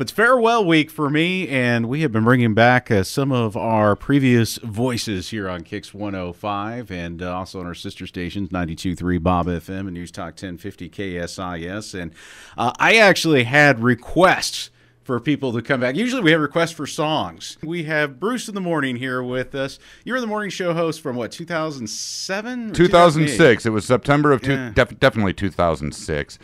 It's farewell week for me, and we have been bringing back some of our previous voices here on Kicks 105 and also on our sister stations, 92.3 Bob FM and News Talk 1050 KSIS. And I actually had requests for people to come back. Usually we have requests for songs. We have Bruce in the morning here with us. You were the morning show host from what, 2007? 2006. It was September of definitely 2006.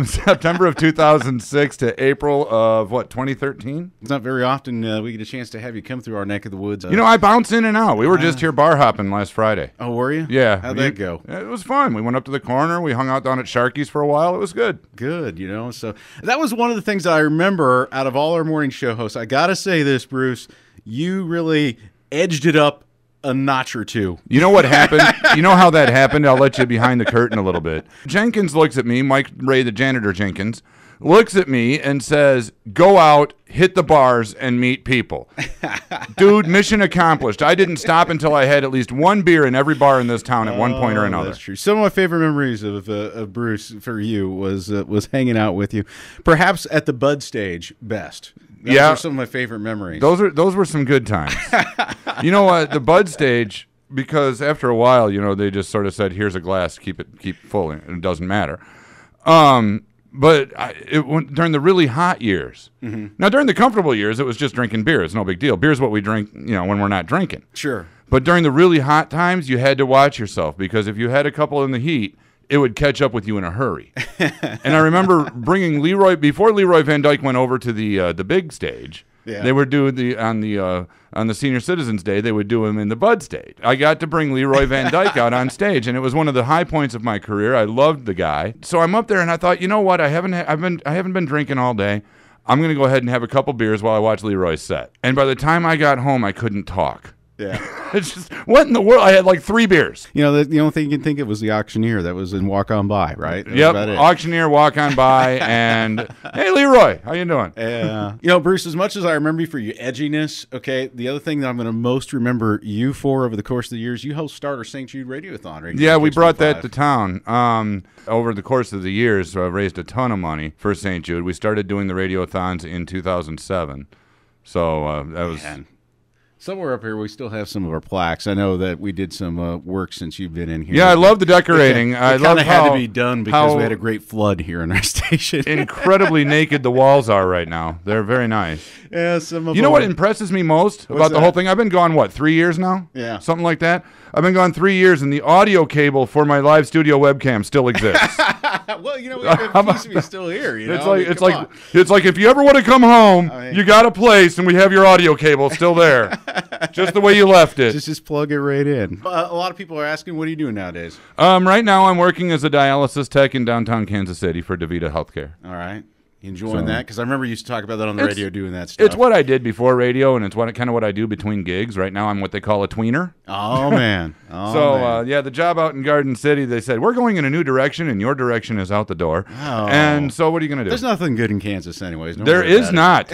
September of 2006 to April of what, 2013? It's not very often we get a chance to have you come through our neck of the woods. You know, I bounce in and out. We were just here bar hopping last Friday. Oh, were you? Yeah. How'd that go? It was fun. We went up to the corner. We hung out down at Sharky's for a while. It was good. Good, you know. So that was one of the things that I remember out of all our morning show hosts. I got to say this, Bruce, you really edged it up a notch or two. You know what happened? You know how that happened? I'll let you behind the curtain a little bit. Jenkins looks at me, Mike Ray, the janitor Jenkins, looks at me and says, go out, hit the bars, and meet people. Dude, mission accomplished. I didn't stop until I had at least one beer in every bar in this town at one point or another. That's true. Some of my favorite memories of Bruce for you was hanging out with you, perhaps at the Bud stage best. Those are some of my favorite memories. Those were some good times. You know what? The Bud stage, because after a while, you know, they just sort of said, here's a glass, keep full, and it doesn't matter. But during the really hot years. Mm-hmm. Now, during the comfortable years, it was just drinking beer. It's no big deal. Beer's what we drink, you know, when we're not drinking. Sure. But during the really hot times, you had to watch yourself, because if you had a couple in the heat, it would catch up with you in a hurry. And I remember bringing Leroy, before Leroy Van Dyke went over to the big stage. Yeah. They would do on the Senior Citizens Day. They would do him in the Bud stage. I got to bring Leroy Van Dyke out on stage, and it was one of the high points of my career. I loved the guy. So I'm up there, and I thought, you know what? I haven't been drinking all day. I'm going to go ahead and have a couple beers while I watch Leroy's set. And by the time I got home, I couldn't talk. Yeah. It's just, what in the world? I had like 3 beers. You know, the only thing you can think of was the auctioneer that was in Walk On By, right? Yep, auctioneer, Walk On By, and hey, Leroy, how you doing? Yeah. You know, Bruce, as much as I remember you for your edginess, okay, the other thing that I'm going to most remember you for over the course of the years, you helped start our St. Jude Radiothon. Right? Yeah, we brought that to town. Over the course of the years, raised a ton of money for St. Jude. We started doing the radiothons in 2007. So that was... Man. Somewhere up here, we still have some of our plaques. I know that we did some work since you've been in here. Yeah, I love the decorating. It kind of had to be done because we had a great flood here in our station. Incredibly naked the walls are right now. They're very nice. Yeah, some of you know what impresses me most about the whole thing? I've been gone, what, 3 years now? Yeah. Something like that. I've been gone 3 years, and the audio cable for my live studio webcam still exists. Well, you know, we have a piece of you still here. You know? It's like if you ever want to come home, you got a place, and we have your audio cable still there, just the way you left it. Just plug it right in. A lot of people are asking, what are you doing nowadays? Right now, I'm working as a dialysis tech in downtown Kansas City for DaVita Healthcare. All right. You enjoying that? Because I remember you used to talk about that on the radio, doing that stuff. It's what I did before radio, and it's kind of what I do between gigs. Right now, I'm what they call a tweener. Oh, man. Yeah, the job out in Garden City, they said, we're going in a new direction, and your direction is out the door. Oh. And so what are you going to do? There's nothing good in Kansas anyways. There is not.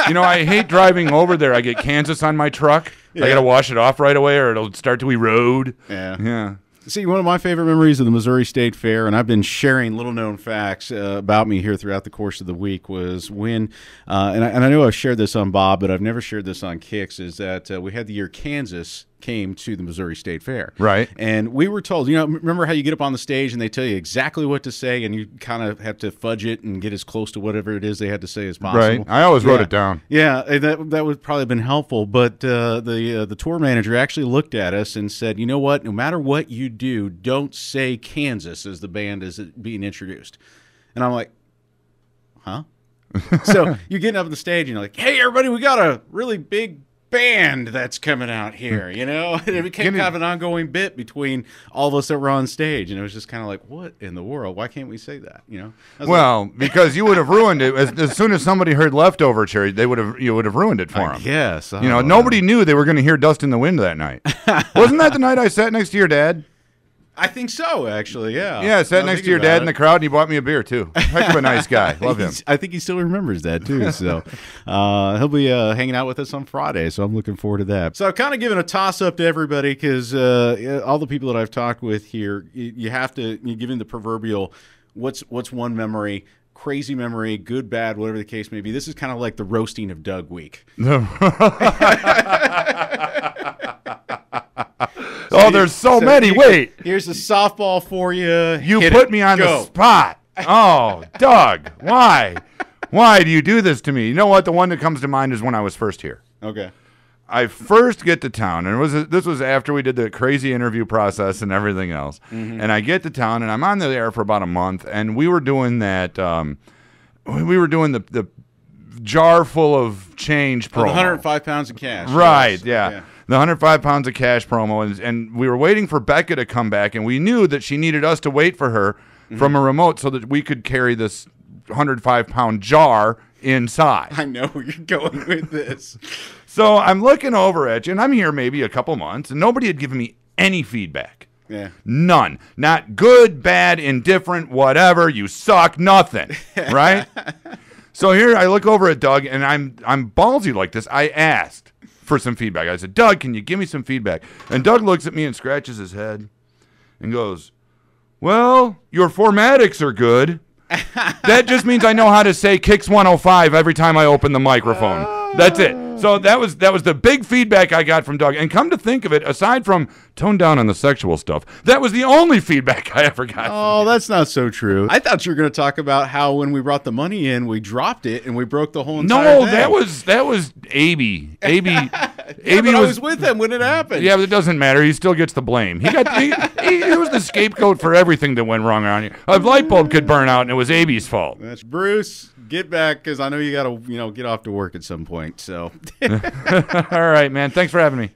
You know, I hate driving over there. I get Kansas on my truck. Yeah. I got to wash it off right away, or it'll start to erode. Yeah. See, one of my favorite memories of the Missouri State Fair, and I've been sharing little-known facts about me here throughout the course of the week, was when, and I know I've shared this on Bob, but I've never shared this on Kicks, is that we had the year Kansas came to the Missouri State Fair. Right. And we were told, you know, remember how you get up on the stage and they tell you exactly what to say, and you kind of have to fudge it and get as close to whatever it is they had to say as possible. Right. I always wrote it down. Yeah, that would probably have been helpful. But the tour manager actually looked at us and said, you know what, no matter what you do, don't say Kansas as the band is being introduced. And I'm like, huh? So you're getting up on the stage and you're like, hey, everybody, we got a really big band that's coming out here, you know? And it became kind of an ongoing bit between all of us that were on stage, and it was just kind of like, what in the world? Why can't we say that, you know? Well, because you would have ruined it. As soon as somebody heard Leftover Cherry, you would have ruined it for them. Yes. You know, nobody knew they were going to hear Dust in the Wind that night. Wasn't that the night I sat next to your dad? I think so, actually, yeah. Yeah, I sat next to your dad in the crowd, and he bought me a beer, too. Heck of a nice guy. Love him. I think he still remembers that, too. So he'll be hanging out with us on Friday, so I'm looking forward to that. So I've kind of given a toss-up to everybody because all the people that I've talked with here, you're giving the proverbial, what's one memory? crazy memory, good, bad, whatever the case may be. This is kind of like the roasting of Doug week. Oh, there's so many. Wait. Here's a softball for you. You put me on the spot. Oh, Doug, why? Why do you do this to me? You know what? The one that comes to mind is when I was first here. Okay. I first get to town, and this was after we did the crazy interview process and everything else. Mm-hmm. And I get to town, and I'm on the air for about a month, and we were doing that. We were doing the jar full of change promo. 105 pounds of cash. Right, yes. yeah. Yeah. The 105 pounds of cash promo, and we were waiting for Becca to come back, and we knew that she needed us to wait for her from a remote so that we could carry this 105-pound jar inside. I know where you're going with this. So I'm looking over at you, and I'm here maybe a couple months, and nobody had given me any feedback. Yeah. None. Not good, bad, indifferent, whatever. You suck. Nothing. Right? So here I look over at Doug, and I'm ballsy like this. I asked for some feedback. I said, Doug, can you give me some feedback? And Doug looks at me and scratches his head and goes, well, your formatics are good. That just means I know how to say Kicks 105 every time I open the microphone. That's it. So that was the big feedback I got from Doug. And come to think of it, aside from tone down on the sexual stuff, that was the only feedback I ever got. Oh, that's not so true. I thought you were going to talk about how when we brought the money in, we dropped it and we broke the whole entire thing. No, that was Aby. I was with him when it happened. Yeah, but it doesn't matter. He still gets the blame. He was the scapegoat for everything that went wrong around here. A light bulb could burn out, and it was Aby's fault. That's Bruce. Get back, because I know you got to get off to work at some point. So, all right, man. Thanks for having me.